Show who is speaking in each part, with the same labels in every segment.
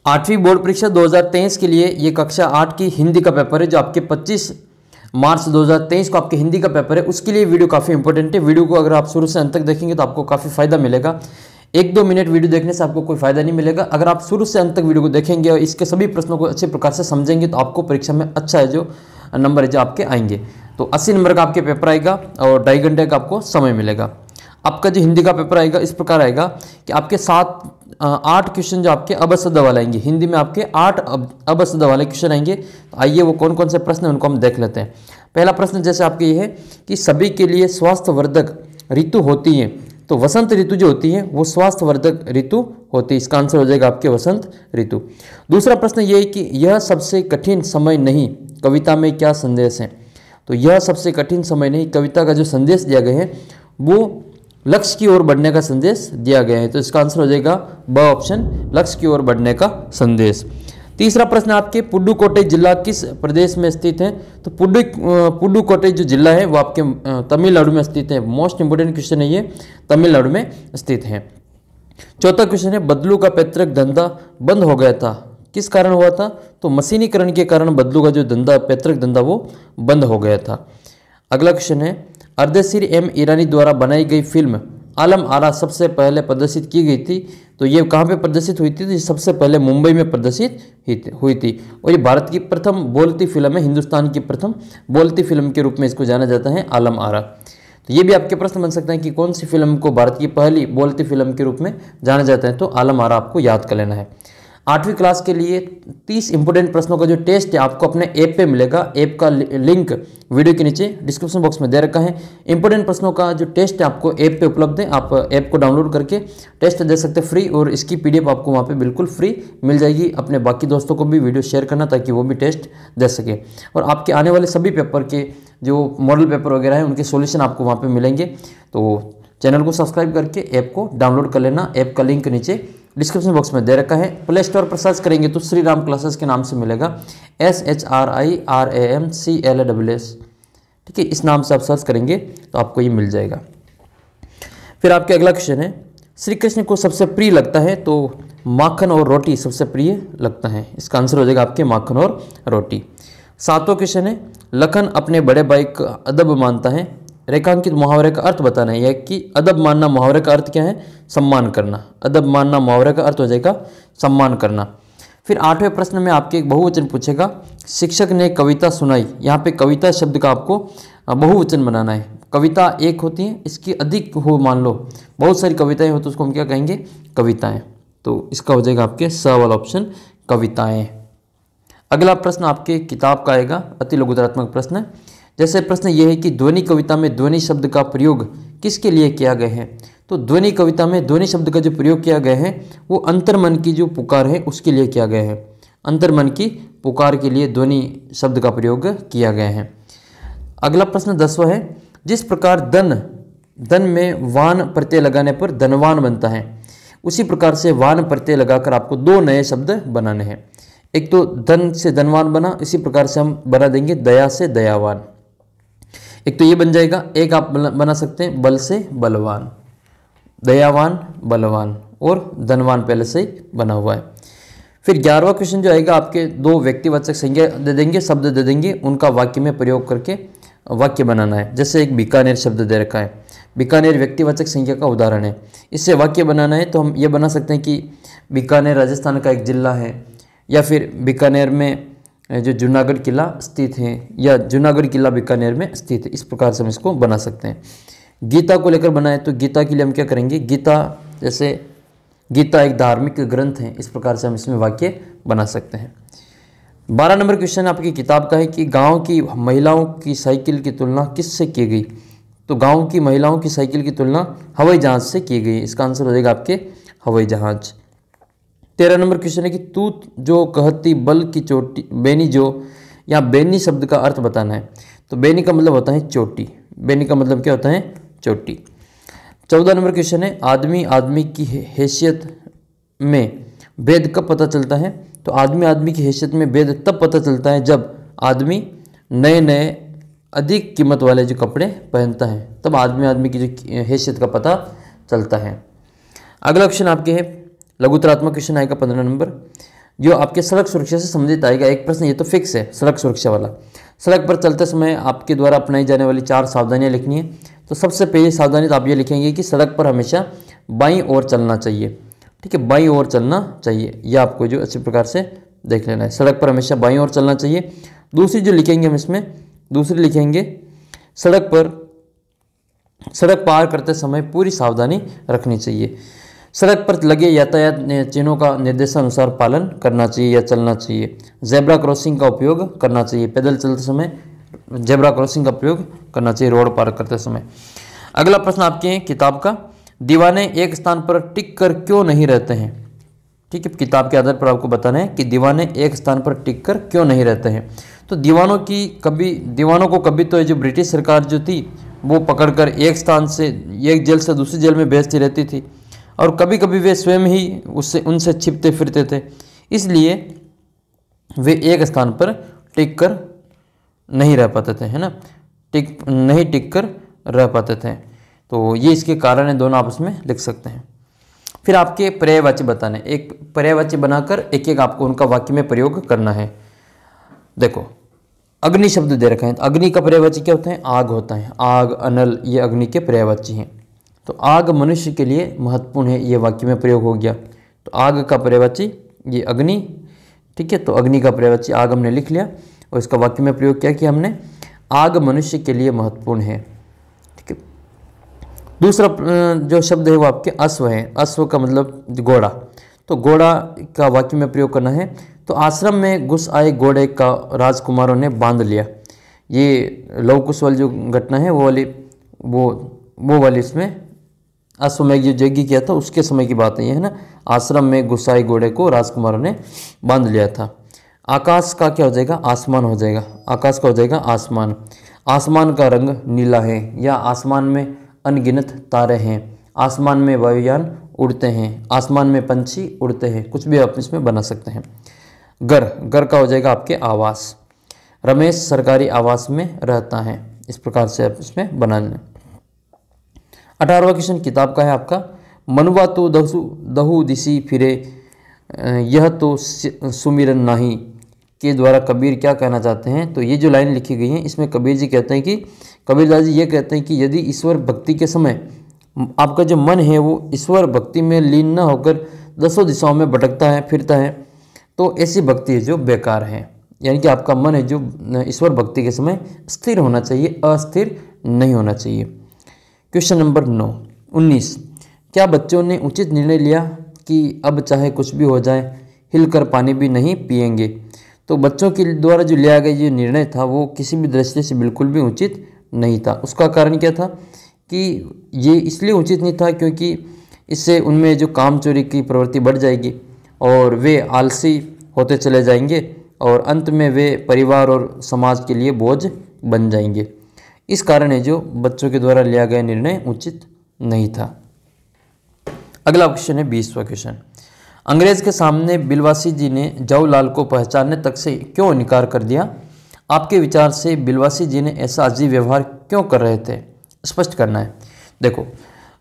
Speaker 1: 8वीं बोर्ड परीक्षा 2023 के लिए ये कक्षा 8 की हिंदी का पेपर है, जो आपके 25 मार्च 2023 को आपके हिंदी का पेपर है। उसके लिए वीडियो काफ़ी इंपॉर्टेंट है। वीडियो को अगर आप शुरू से अंत तक देखेंगे तो आपको काफ़ी फायदा मिलेगा। 1-2 मिनट वीडियो देखने से आपको कोई फायदा नहीं मिलेगा। अगर आप शुरू से अंत तक वीडियो को देखेंगे और इसके सभी प्रश्नों को अच्छे प्रकार से समझेंगे तो आपको परीक्षा में अच्छा है जो नंबर है जो आपके आएंगे। तो 80 नंबर का आपके पेपर आएगा और 2.5 घंटे का आपको समय मिलेगा। आपका जो हिंदी का पेपर आएगा इस प्रकार आएगा कि आपके 8 क्वेश्चन जो आपके अबसद वाले आएंगे, हिंदी में आपके 8 अबसद वाले क्वेश्चन आएंगे। तो आइए वो कौन कौन से प्रश्न हैं उनको हम देख लेते हैं। पहला प्रश्न जैसे आपके ये है कि सभी के लिए स्वास्थ्यवर्धक ऋतु होती है, तो वसंत ऋतु जो होती है वो स्वास्थ्यवर्धक ऋतु होती है। इसका आंसर हो जाएगा आपके वसंत ऋतु। दूसरा प्रश्न ये है कि यह सबसे कठिन समय नहीं, कविता में क्या संदेश है। तो यह सबसे कठिन समय नहीं, कविता का जो संदेश दिया गया है वो लक्ष्य की ओर बढ़ने का संदेश दिया गया है। तो इसका आंसर हो जाएगा ब ऑप्शन, लक्ष्य की ओर बढ़ने का संदेश। तीसरा प्रश्न आपके पुडुकोट्टई जिला किस प्रदेश में स्थित है। तो पुडुकोट्टई जो जिला है वो आपके तमिलनाडु में स्थित है। मोस्ट इंपोर्टेंट क्वेश्चन है ये, तमिलनाडु में स्थित है। चौथा क्वेश्चन है बदलू का पैतृक धंधा बंद हो गया था, किस कारण हुआ था। तो मशीनीकरण के कारण बदलू का जो धंधा, पैतृक धंधा वो बंद हो गया था। अगला क्वेश्चन है अर्देशीर एम ईरानी द्वारा बनाई गई फिल्म आलम आरा सबसे पहले प्रदर्शित की गई थी। तो ये कहाँ पे प्रदर्शित हुई थी। तो ये सबसे पहले मुंबई में प्रदर्शित हुई थी और ये भारत की प्रथम बोलती फिल्म है, हिंदुस्तान की प्रथम बोलती फिल्म के रूप में इसको जाना जाता है, आलम आरा। तो ये भी आपके प्रश्न बन सकते हैं कि कौन सी फिल्म को भारत की पहली बोलती फिल्म के रूप में जाना जाता है। तो आलम आरा आपको याद कर लेना है। 8वीं क्लास के लिए 30 इंपोर्टेंट प्रश्नों का जो टेस्ट है आपको अपने ऐप पे मिलेगा। ऐप का लिंक वीडियो के नीचे डिस्क्रिप्शन बॉक्स में दे रखा है। इंपोर्टेंट प्रश्नों का जो टेस्ट है आपको ऐप पे उपलब्ध है। आप ऐप को डाउनलोड करके टेस्ट दे सकते हैं फ्री, और इसकी PDF आपको वहाँ पे बिल्कुल फ्री मिल जाएगी। अपने बाकी दोस्तों को भी वीडियो शेयर करना ताकि वो भी टेस्ट दे सके। और आपके आने वाले सभी पेपर के जो मॉडल पेपर वगैरह हैं उनके सोल्यूशन आपको वहाँ पर मिलेंगे। तो चैनल को सब्सक्राइब करके ऐप को डाउनलोड कर लेना। ऐप का लिंक नीचे डिस्क्रिप्शन बॉक्स में दे रखा है। प्ले स्टोर पर सर्च करेंगे तो श्री राम क्लासेस के नाम से मिलेगा, SHRIRAMCLASS। ठीक है, इस नाम से आप सर्च करेंगे तो आपको ये मिल जाएगा। फिर आपके अगला क्वेश्चन है श्री कृष्ण को सबसे प्रिय लगता है। तो माखन और रोटी सबसे प्रिय लगता है। इसका आंसर हो जाएगा आपके माखन और रोटी। 7वां क्वेश्चन है लखन अपने बड़े भाई का अदब मानता है। रेखांकित मुहावरे का अर्थ बताना है। यह कि अदब मानना मुहावरे का अर्थ क्या है, सम्मान करना। अदब मानना मुहावरे का अर्थ हो जाएगा सम्मान करना। फिर 8वें प्रश्न में आपके एक बहुवचन पूछेगा, शिक्षक ने कविता सुनाई। यहाँ पे कविता शब्द का आपको बहुवचन बनाना है। कविता एक होती है, इसकी अधिक हो, मान लो बहुत सारी कविताएं हो तो उसको हम क्या कहेंगे, कविताएं। तो इसका हो जाएगा आपके स वाला ऑप्शन, कविताएं। अगला प्रश्न आपके किताब का आएगा, अति लघुतरात्मक प्रश्न है। जैसे प्रश्न ये है कि ध्वनि कविता में ध्वनि शब्द का प्रयोग किसके लिए किया गया है। तो ध्वनि कविता में ध्वनि शब्द का जो प्रयोग किया गया है वो अंतर्मन की जो पुकार है उसके लिए किया गया है। अंतर्मन की पुकार के लिए ध्वनि शब्द का प्रयोग किया गया है। अगला प्रश्न 10वां है, जिस प्रकार धन में वान प्रत्यय लगाने पर धनवान बनता है, उसी प्रकार से वान प्रत्यय लगाकर आपको 2 नए शब्द बनाने हैं। एक तो धन से धनवान बना, इसी प्रकार से हम बना देंगे दया से दयावान। एक तो ये बन जाएगा, एक आप बना सकते हैं बल से बलवान, दयावान बलवान, और धनवान पहले से ही बना हुआ है। फिर 11वां क्वेश्चन जो आएगा आपके 2 व्यक्तिवाचक संज्ञा दे देंगे, शब्द दे देंगे, उनका वाक्य में प्रयोग करके वाक्य बनाना है। जैसे एक बीकानेर शब्द दे रखा है, बीकानेर व्यक्तिवाचक संज्ञा का उदाहरण है, इससे वाक्य बनाना है। तो हम ये बना सकते हैं कि बीकानेर राजस्थान का एक जिला है, या फिर बीकानेर में जो जूनागढ़ किला स्थित है, या जूनागढ़ किला बीकानेर में स्थित है। इस प्रकार से हम इसको बना सकते हैं। गीता को लेकर बनाए तो गीता के लिए हम क्या करेंगे, गीता, जैसे गीता एक धार्मिक ग्रंथ है, इस प्रकार से हम इसमें वाक्य बना सकते हैं। 12 नंबर क्वेश्चन आपकी किताब का है कि गांव की महिलाओं की साइकिल की तुलना किससे की गई। तो गांव की महिलाओं की साइकिल की तुलना हवाई जहाज से की गई। इसका आंसर हो जाएगा आपके हवाई जहाज। 13 नंबर क्वेश्चन है कि तू जो कहती बल की चोटी बेनी जो, यहाँ बेनी शब्द का अर्थ बताना है। तो बेनी का मतलब होता है चोटी, बेनी का मतलब क्या होता है, चोटी। 14 नंबर क्वेश्चन है आदमी की हैसियत में भेद कब पता चलता है। तो आदमी की हैसियत में भेद तब पता चलता है जब आदमी नए अधिक कीमत वाले जो कपड़े पहनता है, तब आदमी की जो हैसियत का पता चलता है। अगला क्वेश्चन आपके है लघुतरात्मक क्वेश्चन आएगा 15 नंबर। जो आपके सड़क सुरक्षा से संबंधित आएगा एक प्रश्न, ये तो फिक्स है सड़क सुरक्षा वाला। सड़क पर चलते समय आपके द्वारा अपनाई जाने वाली 4 सावधानियां लिखनी है। तो सबसे पहली सावधानी तो आप ये लिखेंगे कि सड़क पर हमेशा बाईं ओर चलना चाहिए। ठीक है, बाईं ओर चलना चाहिए, यह आपको जो अच्छी प्रकार से देख लेना है, सड़क पर हमेशा बाईं ओर चलना चाहिए। दूसरी जो लिखेंगे हम इसमें, दूसरी लिखेंगे सड़क पार करते समय पूरी सावधानी रखनी चाहिए। सड़क पर लगे यातायात चिन्हों का निर्देशानुसार पालन करना चाहिए या चलना चाहिए। जेब्रा क्रॉसिंग का उपयोग करना चाहिए, पैदल चलते समय जेब्रा क्रॉसिंग का प्रयोग करना चाहिए रोड पार करते समय। अगला प्रश्न आपके हैं किताब का, दीवाने एक स्थान पर टिक कर क्यों नहीं रहते हैं। ठीक है, किताब के आधार पर आपको बताना है कि दीवाने एक स्थान पर टिक कर क्यों नहीं रहते हैं। तो दीवानों को कभी तो जो ब्रिटिश सरकार जो थी वो पकड़कर एक स्थान से एक जेल से दूसरी जेल में भेजती रहती थी, और कभी कभी वे स्वयं ही उनसे छिपते फिरते थे, इसलिए वे एक स्थान पर टिक कर नहीं रह पाते थे, है ना, टिक कर रह पाते थे। तो ये इसके कारण है, दोनों आपस में लिख सकते हैं। फिर आपके पर्यायवाची बताने, एक पर्यायवाची बनाकर एक एक आपको उनका वाक्य में प्रयोग करना है। देखो अग्नि शब्द दे रखा है, तो अग्नि का पर्यायवाची क्या होता है, आग होता है, आग, अनल, ये अग्नि के पर्यायवाची हैं। तो आग मनुष्य के लिए महत्वपूर्ण है, ये वाक्य में प्रयोग हो गया। तो आग का पर्यायवाची ये अग्नि, ठीक है, तो अग्नि का पर्यायवाची आग हमने लिख लिया और इसका वाक्य में प्रयोग क्या किया हमने, आग मनुष्य के लिए महत्वपूर्ण है। ठीक है, दूसरा जो शब्द है वो आपके अश्व है, अश्व का मतलब घोड़ा। तो घोड़ा का वाक्य में प्रयोग करना है। तो आश्रम में घुस आए घोड़े का राजकुमारों ने बांध लिया, ये लव कुश वाली जो घटना है वो वाली इसमें अश्वमेघ जो यज्ञ किया था उसके समय की बात है ना। आश्रम में घुस आए घोड़े को राजकुमारों ने बांध लिया था। आकाश का क्या हो जाएगा, आसमान हो जाएगा, आकाश का हो जाएगा आसमान। आसमान का रंग नीला है, या आसमान में अनगिनत तारे हैं, आसमान में वायुयान उड़ते हैं, आसमान में पंछी उड़ते हैं, कुछ भी आप इसमें बना सकते हैं। घर का हो जाएगा आपके आवास, रमेश सरकारी आवास में रहता है, इस प्रकार से आप इसमें बना लें। 18वां क्वेश्चन किताब का है आपका, मनुआ तो दहु दिसी फिरे यह तो सुमिरन नहीं के द्वारा कबीर क्या कहना चाहते हैं। तो ये जो लाइन लिखी गई है इसमें कबीर जी कहते हैं कि, कबीरदास जी ये कहते हैं कि यदि ईश्वर भक्ति के समय आपका जो मन है वो ईश्वर भक्ति में लीन न होकर दसों दिशाओं में भटकता है फिरता है, तो ऐसी भक्ति है जो बेकार है। यानी कि आपका मन है जो ईश्वर भक्ति के समय स्थिर होना चाहिए, अस्थिर नहीं होना चाहिए। क्वेश्चन नंबर 19, क्या बच्चों ने उचित निर्णय लिया कि अब चाहे कुछ भी हो जाए हिलकर पानी भी नहीं पिएंगे। तो बच्चों के द्वारा जो लिया गया ये निर्णय था वो किसी भी दृष्टि से बिल्कुल भी उचित नहीं था। उसका कारण क्या था कि ये इसलिए उचित नहीं था क्योंकि इससे उनमें जो काम चोरी की प्रवृत्ति बढ़ जाएगी और वे आलसी होते चले जाएंगे और अंत में वे परिवार और समाज के लिए बोझ बन जाएंगे। इस कारण है जो बच्चों के द्वारा लिया गया निर्णय उचित नहीं था। अगला क्वेश्चन है 20वां क्वेश्चन, अंग्रेज के सामने बिलवासी जी ने जवाहरलाल को पहचानने तक से क्यों इनकार कर दिया। आपके विचार से बिलवासी जी ने ऐसा अजीब व्यवहार क्यों कर रहे थे, स्पष्ट करना है। देखो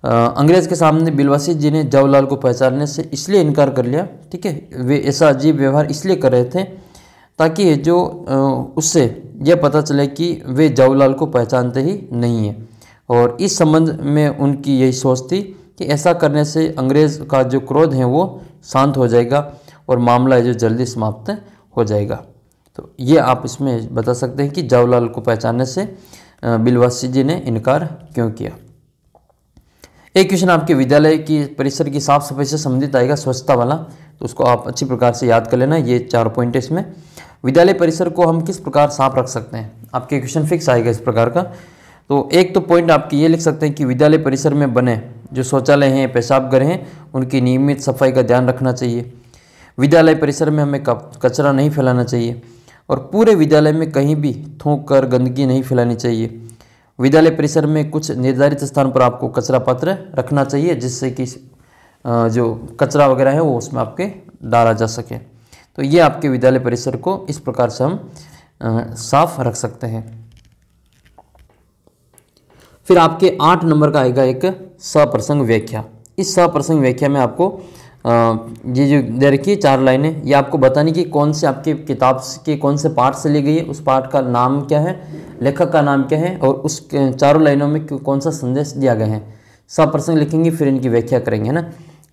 Speaker 1: अंग्रेज के सामने बिलवासी जी ने जवाहरलाल को पहचानने से इसलिए इनकार कर लिया, ठीक है, वे ऐसा अजीब व्यवहार इसलिए कर रहे थे ताकि जो उससे यह पता चले कि वे जवाहरलाल को पहचानते ही नहीं हैं, और इस संबंध में उनकी यही सोच थी कि ऐसा करने से अंग्रेज़ का जो क्रोध है वो शांत हो जाएगा और मामला जो जल्दी समाप्त हो जाएगा। तो ये आप इसमें बता सकते हैं कि जवाहरलाल को पहचानने से बिलवासी जी ने इनकार क्यों किया। एक क्वेश्चन आपके विद्यालय की परिसर की साफ सफाई से संबंधित आएगा, स्वच्छता वाला, तो उसको आप अच्छी प्रकार से याद कर लेना। ये 4 पॉइंट है इसमें। विद्यालय परिसर को हम किस प्रकार साफ रख सकते हैं, आपके क्वेश्चन फिक्स आएगा इस प्रकार का। तो एक तो पॉइंट आपकी ये लिख सकते हैं कि विद्यालय परिसर में बने जो शौचालय हैं, पेशाब घर हैं, उनकी नियमित सफाई का ध्यान रखना चाहिए। विद्यालय परिसर में हमें कचरा नहीं फैलाना चाहिए और पूरे विद्यालय में कहीं भी थूक कर गंदगी नहीं फैलानी चाहिए। विद्यालय परिसर में कुछ निर्धारित स्थान पर आपको कचरा पात्र रखना चाहिए जिससे कि जो कचरा वगैरह है वो उसमें आपके डाला जा सके। तो ये आपके विद्यालय परिसर को इस प्रकार से हम साफ रख सकते हैं। फिर आपके 8 नंबर का आएगा एक सप्रसंग व्याख्या। इस सप्रसंग व्याख्या में आपको ये जो दे रखी है 4 लाइनें, ये आपको बतानी कि कौन से आपके किताब के कौन से पार्ट से ली गई है, उस पार्ट का नाम क्या है, लेखक का नाम क्या है, और उस 4 लाइनों में कौन सा संदेश दिया गया है। सब प्रसंग लिखेंगे, फिर इनकी व्याख्या करेंगे, है ना।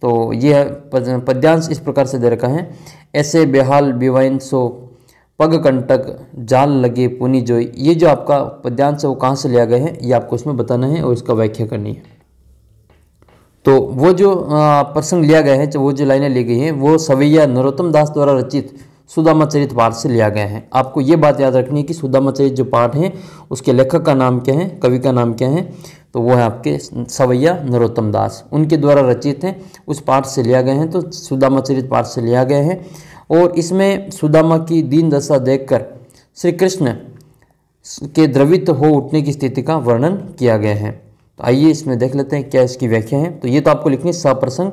Speaker 1: तो ये पद्यांश इस प्रकार से दे रखा है। ऐसे बेहाल बिवाइन सो पग कंटक जाल लगे पुनी जोई। ये जो आपका पद्यांश है वो कहाँ से लिया गया है, ये आपको इसमें बताना है और इसका व्याख्या करनी है। तो वो जो प्रसंग लिया गया है, वो जो लाइनें ली गई हैं, वो सवैया नरोत्तम दास द्वारा रचित सुदामा चरित पाठ से लिया गया है। आपको ये बात याद रखनी है कि सुदामा चरित जो पाठ है उसके लेखक का नाम क्या है, कवि का नाम क्या है, तो वो है आपके सवैया नरोत्तम दास, उनके द्वारा रचित है, उस पाठ से लिया गया है। तो सुदामा चरित पाठ से लिया गया है और इसमें सुदामा की दीन दशा देखकर श्री कृष्ण के द्रवित हो उठने की स्थिति का वर्णन किया गया है। तो आइए इसमें देख लेते हैं क्या इसकी व्याख्या है। तो ये तो आपको लिखनी है सप्रसंग,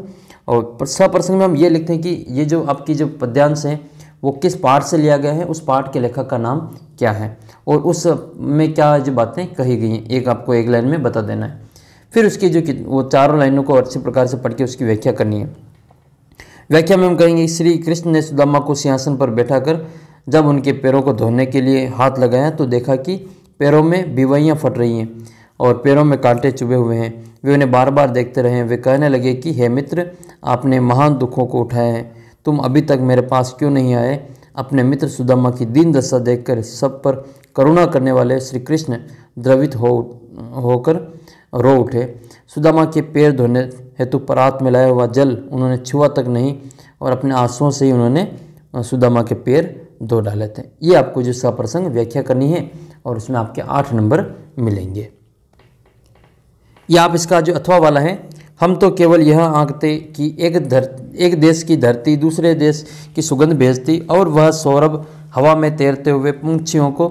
Speaker 1: और सप्रसंग में हम ये लिखते हैं कि ये जो आपकी जो पद्यांश है वो किस पाठ से लिया गया है, उस पाठ के लेखक का नाम क्या है और उस में क्या जो बातें कही गई हैं, एक आपको एक लाइन में बता देना है। फिर उसकी जो वो 4 लाइनों को अच्छी प्रकार से पढ़ के उसकी व्याख्या करनी है। व्याख्या में हम कहेंगे, श्री कृष्ण ने सुदामा को सिंहासन पर बैठाकर जब उनके पैरों को धोने के लिए हाथ लगाया तो देखा कि पैरों में बिवाइयाँ फट रही हैं और पैरों में कांटे चुभे हुए हैं। वे उन्हें बार बार देखते रहे। वे कहने लगे कि हे मित्र, आपने महान दुखों को उठाया है, तुम अभी तक मेरे पास क्यों नहीं आए। अपने मित्र सुदामा की दीन दशा देखकर सब पर करुणा करने वाले श्री कृष्ण द्रवित होकर रो उठे। सुदामा के पैर धोने हेतु परात में लाया हुआ जल उन्होंने छुआ तक नहीं और अपने आंसुओं से ही उन्होंने सुदामा के पैर धो डाले थे। ये आपको जो सप्रसंग व्याख्या करनी है और उसमें आपके 8 नंबर मिलेंगे। या आप इसका जो अथवा वाला है, हम तो केवल यह आंकते कि एक देश की धरती दूसरे देश की सुगंध भेजती और वह सौरभ हवा में तैरते हुए पंछियों को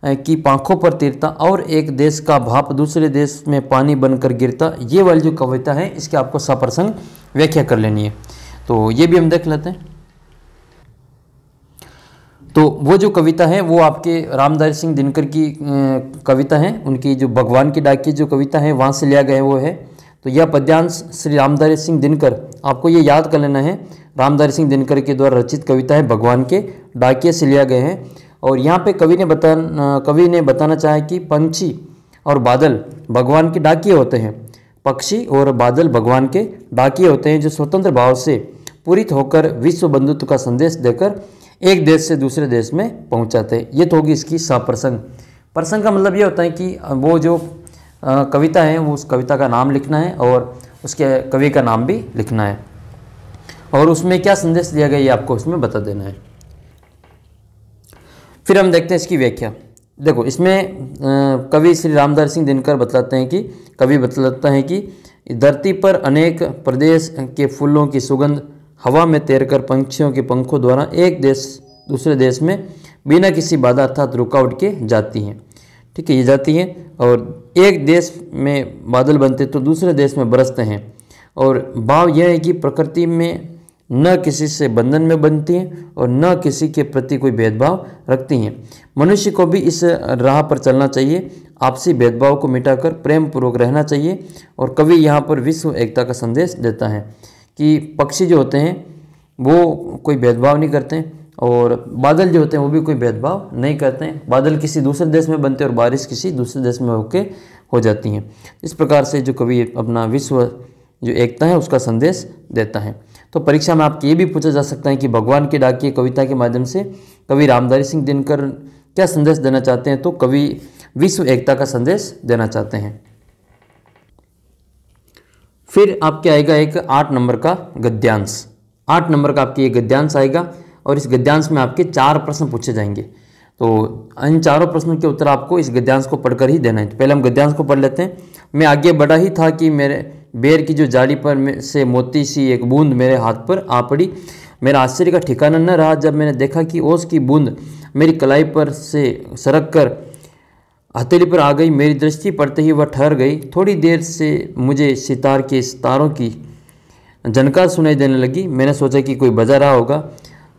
Speaker 1: की पांखों पर तीरता और एक देश का भाप दूसरे देश में पानी बनकर गिरता। ये वाली जो कविता है इसके आपको सप्रसंग व्याख्या कर लेनी है। तो ये भी हम देख लेते हैं। तो वो जो कविता है वो आपके रामधारी सिंह दिनकर की कविता है, उनकी जो भगवान की डाक की जो कविता है वहाँ से लिया गया वो है। तो यह पद्यांश श्री रामधारी सिंह दिनकर, आपको ये याद कर लेना है, रामधारी सिंह दिनकर के द्वारा रचित कविता है, भगवान के डाकिये से लिया गया है। और यहाँ पे कवि ने बताना चाहा कि पंछी और बादल भगवान के डाकिये होते हैं। पक्षी और बादल भगवान के डाकिये होते हैं जो स्वतंत्र भाव से पूरित होकर विश्व बंधुत्व का संदेश देकर एक देश से दूसरे देश में पहुंचाते हैं। ये तो होगी इसकी सप्रसंग। प्रसंग का मतलब ये होता है कि वो जो कविता है वो उस कविता का नाम लिखना है और उसके कवि का नाम भी लिखना है और उसमें क्या संदेश दिया गया ये आपको उसमें बता देना है। फिर हम देखते हैं इसकी व्याख्या। देखो इसमें कवि श्री रामधारी सिंह दिनकर बतलाते हैं कि कवि बतलाता है कि धरती पर अनेक प्रदेश के फूलों की सुगंध हवा में तैरकर पंछियों के पंखों द्वारा एक देश दूसरे देश में बिना किसी बाधा अर्थात रुकावट के जाती हैं। ठीक है, ये जाती हैं और एक देश में बादल बनते तो दूसरे देश में बरसते हैं। और भाव यह है कि प्रकृति में न किसी से बंधन में बनती हैं और न किसी के प्रति कोई भेदभाव रखती हैं। मनुष्य को भी इस राह पर चलना चाहिए, आपसी भेदभाव को मिटाकर प्रेम पूर्वक रहना चाहिए। और कवि यहाँ पर विश्व एकता का संदेश देता है कि पक्षी जो होते हैं वो कोई भेदभाव नहीं करते हैं और बादल जो होते हैं वो भी कोई भेदभाव नहीं करते हैं। बादल किसी दूसरे देश में बनते हैं और बारिश किसी दूसरे देश में होके हो जाती हैं। इस प्रकार से जो कवि अपना विश्व जो एकता है उसका संदेश देता है। तो परीक्षा में आपके ये भी पूछा जा सकता है कि भगवान के डाकिये कविता के माध्यम से कवि रामधारी सिंह दिनकर क्या संदेश देना चाहते हैं। तो कवि विश्व एकता का संदेश देना चाहते हैं। फिर आपके आएगा एक 8 नंबर का गद्यांश। 8 नंबर का आपके ये गद्यांश आएगा और इस गद्यांश में आपके 4 प्रश्न पूछे जाएंगे। तो इन चारों प्रश्नों के उत्तर आपको इस गद्यांश को पढ़कर ही देना है। तो पहले हम गद्यांश को पढ़ लेते हैं। मैं आगे बढ़ा ही था कि मेरे बेर की जो जाली पर से मोती सी एक बूंद मेरे हाथ पर आ पड़ी। मेरा आश्चर्य का ठिकाना न रहा जब मैंने देखा कि ओस की बूंद मेरी कलाई पर से सरक कर हथेली पर आ गई। मेरी दृष्टि पड़ते ही वह ठहर गई। थोड़ी देर से मुझे सितार के सितारों की झनकार सुनाई देने लगी। मैंने सोचा कि कोई बजा रहा होगा।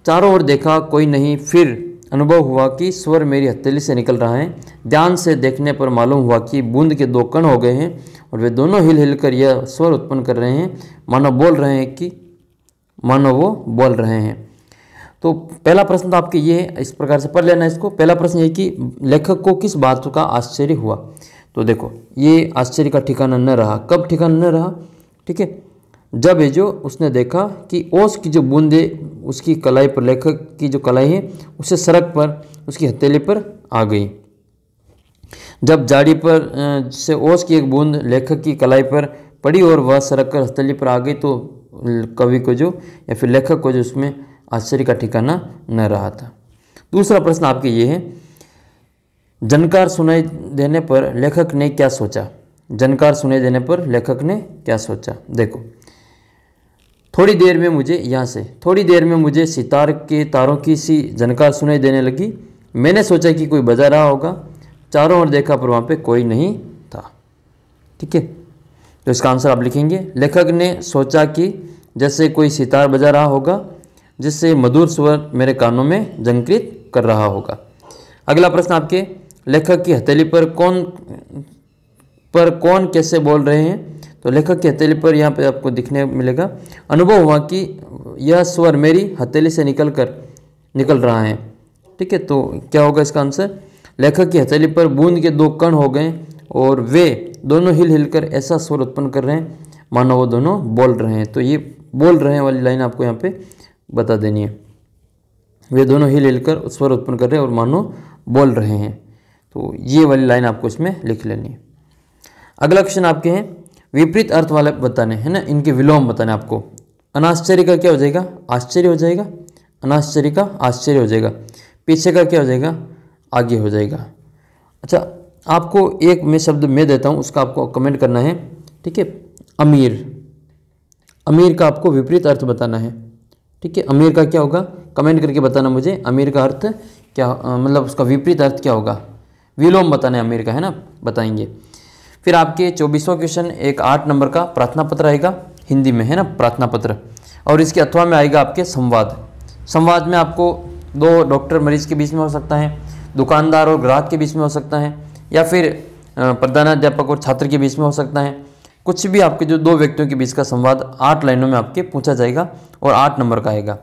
Speaker 1: चारों ओर देखा, कोई नहीं। फिर अनुभव हुआ कि स्वर मेरी हथेली से निकल रहा है। ध्यान से देखने पर मालूम हुआ कि बूंद के 2 कण हो गए हैं और वे दोनों हिल हिल कर यह स्वर उत्पन्न कर रहे हैं, मानो बोल रहे हैं कि मानो वो बोल रहे हैं। तो पहला प्रश्न तो आपके ये है, इस प्रकार से पढ़ लेना इसको। पहला प्रश्न ये कि लेखक को किस बात का आश्चर्य हुआ। तो देखो ये आश्चर्य का ठिकाना न रहा। कब ठिकाना न रहा? ठीक है, जब ये जो उसने देखा कि ओस की जो बूंदे उसकी कलाई पर, लेखक की जो कलाई है उसे सड़क पर उसकी हथेली पर आ गई। जब जाड़ी पर से ओस की एक बूंद लेखक की कलाई पर पड़ी और वह सड़क कर हथेली पर आ गई, तो कवि को जो या फिर लेखक को जो उसमें आश्चर्य का ठिकाना न रहा था। दूसरा प्रश्न आपके ये है, जनकार सुनाई देने पर लेखक ने क्या सोचा। जनकार सुनाई देने पर लेखक ने क्या सोचा। देखो थोड़ी देर में मुझे सितार के तारों की सी जनकार सुनाई देने लगी। मैंने सोचा कि कोई बजा रहा होगा। चारों ओर देखा पर वहाँ पे कोई नहीं था। ठीक है, तो इसका आंसर आप लिखेंगे, लेखक ने सोचा कि जैसे कोई सितार बजा रहा होगा जिससे मधुर स्वर मेरे कानों में झंकृत कर रहा होगा। अगला प्रश्न आपके, लेखक की हथेली पर कौन कैसे बोल रहे हैं। तो लेखक की हथेली पर यहाँ पे आपको दिखने मिलेगा, अनुभव हुआ कि यह स्वर मेरी हथेली से निकल रहा है। ठीक है, तो क्या होगा इसका आंसर, लेखक की हथेली पर बूंद के दो कण हो गए और वे दोनों हिलकर ऐसा स्वर उत्पन्न कर रहे हैं मानो वो दोनों बोल रहे हैं। तो ये बोल रहे हैं वाली लाइन आपको यहाँ पे बता देनी है। वे दोनों हिलकर स्वर उत्पन्न कर रहे हैं और मानो बोल रहे हैं, तो ये वाली लाइन आपको इसमें लिख लेनी है। अगला क्वेश्चन आपके हैं, विपरीत अर्थ वाले बताने हैं ना, इनके विलोम बताने आपको। अनाश्चर्य का क्या हो जाएगा, आश्चर्य हो जाएगा। अनाश्चर्य का आश्चर्य हो जाएगा। पीछे का क्या हो जाएगा, आगे हो जाएगा। अच्छा, आपको एक मैं शब्द मैं देता हूँ, उसका आपको कमेंट करना है। ठीक है, अमीर का आपको विपरीत अर्थ बताना है। ठीक है, अमीर का क्या होगा, कमेंट करके बताना मुझे। अमीर का अर्थ क्या, मतलब उसका विपरीत अर्थ क्या होगा, विलोम बताना है अमीर का, है ना, बताएंगे। फिर आपके 24वां क्वेश्चन एक 8 नंबर का प्रार्थना पत्र आएगा हिंदी में, है ना, प्रार्थना पत्र। और इसके अथवा में आएगा आपके संवाद। संवाद में आपको दो डॉक्टर मरीज के बीच में हो सकता है, दुकानदार और ग्राहक के बीच में हो सकता है, या फिर प्रधानाध्यापक और छात्र के बीच में हो सकता है। कुछ भी आपके जो दो व्यक्तियों के बीच का संवाद 8 लाइनों में आपके पूछा जाएगा और 8 नंबर का आएगा।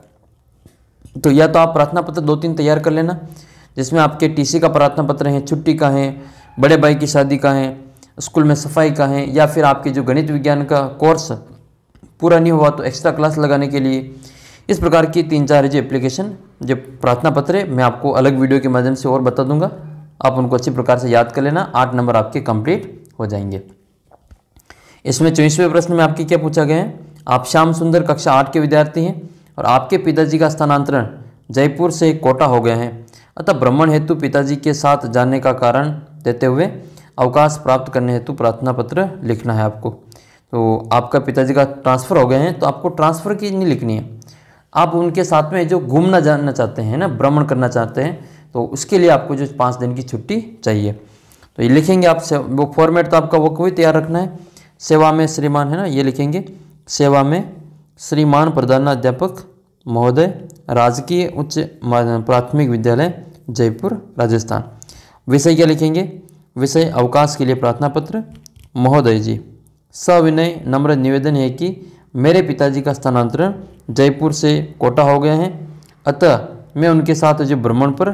Speaker 1: तो या तो आप प्रार्थना पत्र 2-3 तैयार कर लेना, जिसमें आपके टीसी का प्रार्थना पत्र है, छुट्टी का है, बड़े भाई की शादी का है, स्कूल में सफाई का है, या फिर आपके जो गणित विज्ञान का कोर्स पूरा नहीं हुआ तो एक्स्ट्रा क्लास लगाने के लिए। इस प्रकार की 3-4 जो एप्लीकेशन जो प्रार्थना पत्र है मैं आपको अलग वीडियो के माध्यम से और बता दूंगा, आप उनको अच्छी प्रकार से याद कर लेना। 8 नंबर आपके कंप्लीट हो जाएंगे। इसमें 24वें प्रश्न में आपके क्या पूछा गया है, आप श्याम सुंदर कक्षा 8 के विद्यार्थी हैं और आपके पिताजी का स्थानांतरण जयपुर से कोटा हो गया है, अतः भ्रमण हेतु पिताजी के साथ जाने का कारण देते हुए अवकाश प्राप्त करने हेतु प्रार्थना पत्र लिखना है आपको। तो आपका पिताजी का ट्रांसफ़र हो गए हैं, तो आपको ट्रांसफ़र की नहीं लिखनी है, आप उनके साथ में जो घूमना जाना चाहते हैं ना, भ्रमण करना चाहते हैं, तो उसके लिए आपको जो 5 दिन की छुट्टी चाहिए। तो ये लिखेंगे आप, वो फॉर्मेट तो आपका वो कोई तैयार रखना है। सेवा में श्रीमान, है ना, ये लिखेंगे, सेवा में श्रीमान प्रधानाध्यापक महोदय, राजकीय उच्च प्राथमिक विद्यालय जयपुर राजस्थान। विषय क्या लिखेंगे, विषय अवकाश के लिए प्रार्थना पत्र। महोदय जी, सविनय नम्र निवेदन है कि मेरे पिताजी का स्थानांतरण जयपुर से कोटा हो गया है, अतः मैं उनके साथ जो भ्रमण पर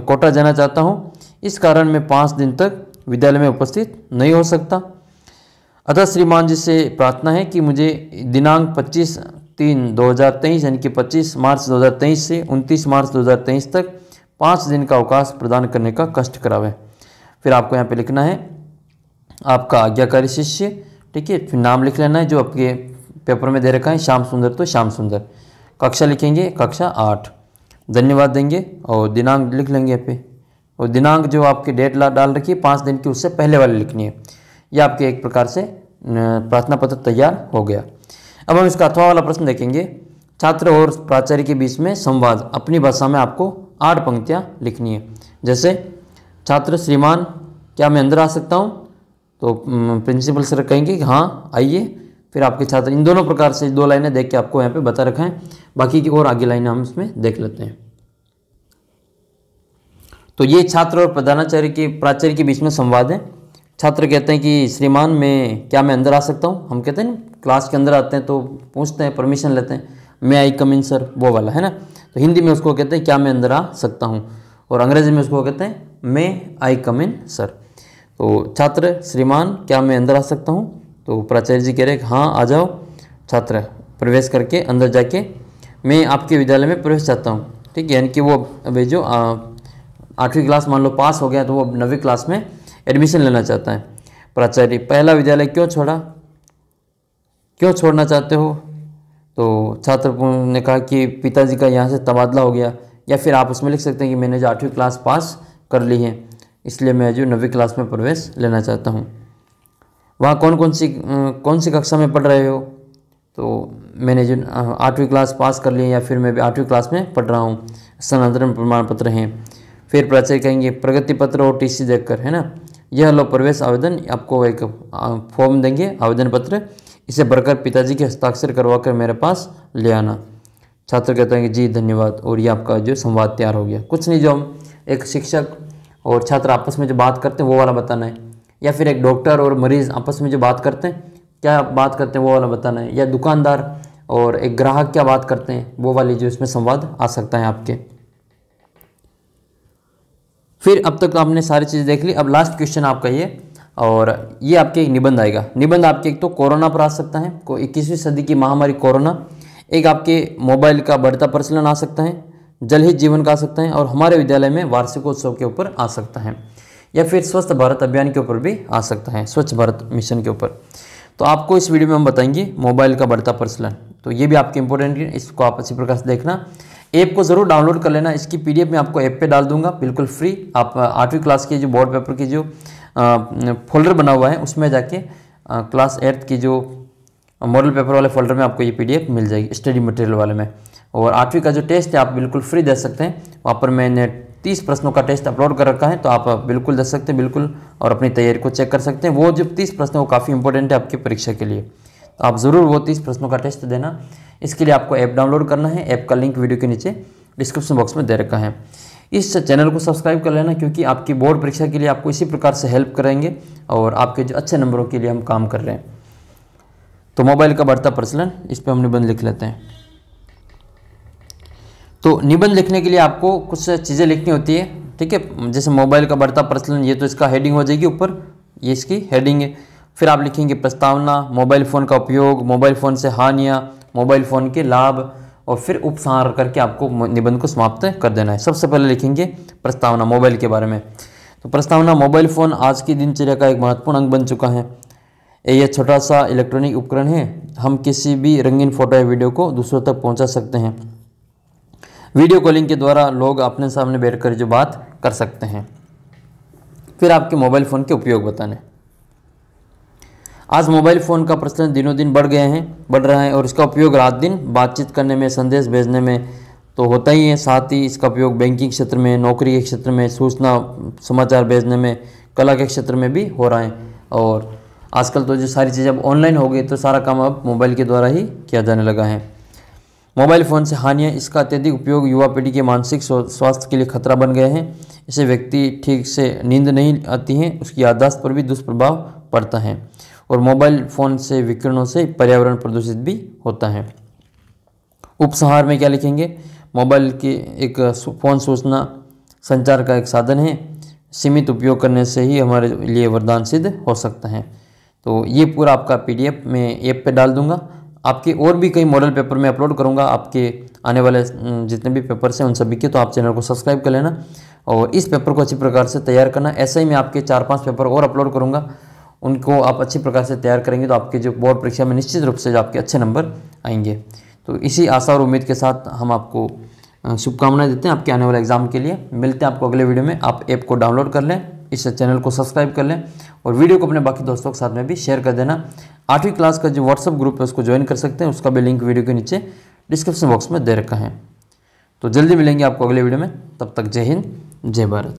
Speaker 1: कोटा जाना चाहता हूँ, इस कारण मैं 5 दिन तक विद्यालय में उपस्थित नहीं हो सकता। अतः श्रीमान जी से प्रार्थना है कि मुझे दिनांक 25/3/2023 यानी कि 25 मार्च 2023 से 29 मार्च 2023 तक 5 दिन का अवकाश प्रदान करने का कष्ट करावें। फिर आपको यहाँ पे लिखना है आपका आज्ञाकारी शिष्य। ठीक है, फिर नाम लिख लेना है जो आपके पेपर में दे रखा है, श्याम सुंदर तो श्याम सुंदर। कक्षा लिखेंगे कक्षा 8, धन्यवाद देंगे और दिनांक लिख लेंगे यहाँ पे, और दिनांक जो आपकी डेट डाल रखी है 5 दिन की, उससे पहले वाली लिखनी है। यह आपके एक प्रकार से प्रार्थना पत्र तैयार हो गया। अब हम इसका अथवा वाला प्रश्न देखेंगे। छात्र और प्राचार्य के बीच में संवाद, अपनी भाषा में आपको 8 पंक्तियाँ लिखनी है। जैसे छात्र, श्रीमान क्या मैं अंदर आ सकता हूँ, तो प्रिंसिपल सर कहेंगे कि हाँ आइए। फिर आपके छात्र, इन दोनों प्रकार से 2 लाइनें देख के आपको यहाँ पे बता रखा है, बाकी की और आगे लाइनें हम इसमें देख लेते हैं। तो ये छात्र और प्राचार्य के बीच में संवाद है। छात्र कहते हैं कि श्रीमान मैं अंदर आ सकता हूँ। हम कहते हैं ना, क्लास के अंदर आते हैं तो पूछते हैं, परमिशन लेते हैं, मे आई कम इन सर, वो वाला है ना। तो हिंदी में उसको कहते हैं क्या मैं अंदर आ सकता हूँ, और अंग्रेजी में उसको कहते हैं मे आई कम इन सर। तो छात्र श्रीमान क्या मैं अंदर आ सकता हूँ, तो प्राचार्य जी कह रहे हैं हाँ आ जाओ। छात्र प्रवेश करके अंदर जाके मैं आपके विद्यालय में प्रवेश चाहता हूँ, ठीक है। यानी कि वो अभी जो 8वीं क्लास मान लो पास हो गया तो वो 9वीं क्लास में एडमिशन लेना चाहता है। प्राचार्य पहला विद्यालय क्यों छोड़ा, क्यों छोड़ना चाहते हो, तो छात्र ने कहा कि पिताजी का यहाँ से तबादला हो गया, या फिर आप उसमें लिख सकते हैं कि मैंने जो 8वीं क्लास पास कर ली है इसलिए मैं जो 9वीं क्लास में प्रवेश लेना चाहता हूँ। वहाँ कौन सी कक्षा में पढ़ रहे हो, तो मैंने जो 8वीं क्लास पास कर ली है या फिर मैं भी 8वीं क्लास में पढ़ रहा हूँ, स्थानांतरण प्रमाण पत्र हैं। फिर प्राचार्य कहेंगे प्रगति पत्र और टीसी देखकर, है ना, यह लो प्रवेश आवेदन, आपको एक फॉर्म देंगे आवेदन पत्र, इसे भरकर पिताजी के हस्ताक्षर करवा कर मेरे पास ले आना। छात्र कहते हैं कि जी धन्यवाद, और ये आपका जो संवाद तैयार हो गया। कुछ नहीं, जो हम एक शिक्षक और छात्र आपस में जो बात करते हैं वो वाला बताना है, या फिर एक डॉक्टर और मरीज़ आपस में जो बात करते हैं क्या बात करते हैं वो वाला बताना है, या दुकानदार और एक ग्राहक क्या बात करते हैं वो वाली जो इसमें संवाद आ सकता है आपके। फिर अब तक आपने सारी चीज़ें देख ली। अब लास्ट क्वेश्चन आपका ये, और ये आपके एक निबंध आएगा। निबंध आपके एक तो कोरोना पर आ सकता है, 21वीं सदी की महामारी कोरोना, एक आपके मोबाइल का बढ़ता प्रचलन आ सकता है, जल ही जीवन का आ सकता है, और हमारे विद्यालय में वार्षिकोत्सव के ऊपर आ सकता है, या फिर स्वच्छ भारत अभियान के ऊपर भी आ सकता है, स्वच्छ भारत मिशन के ऊपर। तो आपको इस वीडियो में हम बताएंगे मोबाइल का बढ़ता प्रचलन, तो ये भी आपके इंपॉर्टेंट है, इसको आप अच्छी प्रकार से देखना। ऐप को ज़रूर डाउनलोड कर लेना, इसकी पीडीएफ मैं आपको ऐप पे डाल दूंगा बिल्कुल फ्री। आप 8वीं क्लास के जो बोर्ड पेपर की जो फोल्डर बना हुआ है उसमें जाके क्लास 8th की जो मॉडल पेपर वाले फोल्डर में आपको ये पीडीएफ मिल जाएगी, स्टडी मटेरियल वाले में। और 8वीं का जो टेस्ट है आप बिल्कुल फ्री दे सकते हैं, वहाँ पर मैंने 30 प्रश्नों का टेस्ट अपलोड कर रखा है, तो आप बिल्कुल दे सकते हैं बिल्कुल, और अपनी तैयारी को चेक कर सकते हैं। वो जो 30 प्रश्न वो काफ़ी इंपॉर्टेंट है आपकी परीक्षा के लिए, तो आप ज़रूर वो 30 प्रश्नों का टेस्ट देना। इसके लिए आपको ऐप डाउनलोड करना है, ऐप का लिंक वीडियो के नीचे डिस्क्रिप्शन बॉक्स में दे रखा है। इस चैनल को सब्सक्राइब कर लेना, क्योंकि आपकी बोर्ड परीक्षा के लिए आपको इसी प्रकार से हेल्प करेंगे, और आपके जो अच्छे नंबरों के लिए हम काम कर रहे हैं। तो मोबाइल का बढ़ता प्रचलन, इस पर हम निबंध लिख लेते हैं। तो निबंध लिखने के लिए आपको कुछ चीज़ें लिखनी होती है, ठीक है। जैसे मोबाइल का बढ़ता प्रचलन, ये तो इसका हेडिंग हो जाएगी ऊपर, ये इसकी हेडिंग है। फिर आप लिखेंगे प्रस्तावना, मोबाइल फ़ोन का उपयोग, मोबाइल फ़ोन से हानियाँ, मोबाइल फ़ोन के लाभ, और फिर उपसंहार करके आपको निबंध को समाप्त कर देना है। सबसे पहले लिखेंगे प्रस्तावना मोबाइल के बारे में। तो प्रस्तावना, मोबाइल फ़ोन आज की दिनचर्या का एक महत्वपूर्ण अंग बन चुका है। यह छोटा सा इलेक्ट्रॉनिक उपकरण है, हम किसी भी रंगीन फोटो या वीडियो को दूसरों तक पहुंचा सकते हैं। वीडियो कॉलिंग के द्वारा लोग अपने सामने बैठकर जो बात कर सकते हैं। फिर आपके मोबाइल फ़ोन के उपयोग बताने। आज मोबाइल फ़ोन का प्रचलन दिनों दिन बढ़ रहा है, और इसका उपयोग रात दिन बातचीत करने में, संदेश भेजने में तो होता ही है, साथ ही इसका उपयोग बैंकिंग क्षेत्र में, नौकरी के क्षेत्र में, सूचना समाचार भेजने में, कला के क्षेत्र में भी हो रहा है। और आजकल तो जो सारी चीज़ें अब ऑनलाइन हो गई, तो सारा काम अब मोबाइल के द्वारा ही किया जाने लगा है। मोबाइल फ़ोन से हानियाँ, इसका अत्यधिक उपयोग युवा पीढ़ी के मानसिक स्वास्थ्य के लिए खतरा बन गए हैं। इससे व्यक्ति ठीक से नींद नहीं आती है, उसकी याददाश्त पर भी दुष्प्रभाव पड़ता है, और मोबाइल फ़ोन से विकिरणों से पर्यावरण प्रदूषित भी होता है। उपसंहार में क्या लिखेंगे, मोबाइल के एक फ़ोन सूचना संचार का एक साधन है, सीमित उपयोग करने से ही हमारे लिए वरदान सिद्ध हो सकता है। तो ये पूरा आपका पीडीएफ मैं ऐप पे डाल दूंगा। आपके और भी कई मॉडल पेपर में अपलोड करूंगा, आपके आने वाले जितने भी पेपर्स हैं उन सभी के, तो आप चैनल को सब्सक्राइब कर लेना और इस पेपर को अच्छी प्रकार से तैयार करना। ऐसे ही मैं आपके 4-5 पेपर और अपलोड करूँगा, उनको आप अच्छी प्रकार से तैयार करेंगे तो आपके जो बोर्ड परीक्षा में निश्चित रूप से जो आपके अच्छे नंबर आएंगे। तो इसी आशा और उम्मीद के साथ हम आपको शुभकामनाएं देते हैं आपके आने वाले एग्जाम के लिए। मिलते हैं आपको अगले वीडियो में। आप ऐप को डाउनलोड कर लें, इस चैनल को सब्सक्राइब कर लें और वीडियो को अपने बाकी दोस्तों के साथ में भी शेयर कर देना। 8वीं क्लास का जो व्हाट्सअप ग्रुप है उसको ज्वाइन कर सकते हैं, उसका भी लिंक वीडियो के नीचे डिस्क्रिप्शन बॉक्स में दे रखा है। तो जल्दी मिलेंगे आपको अगले वीडियो में, तब तक जय हिंद जय भारत।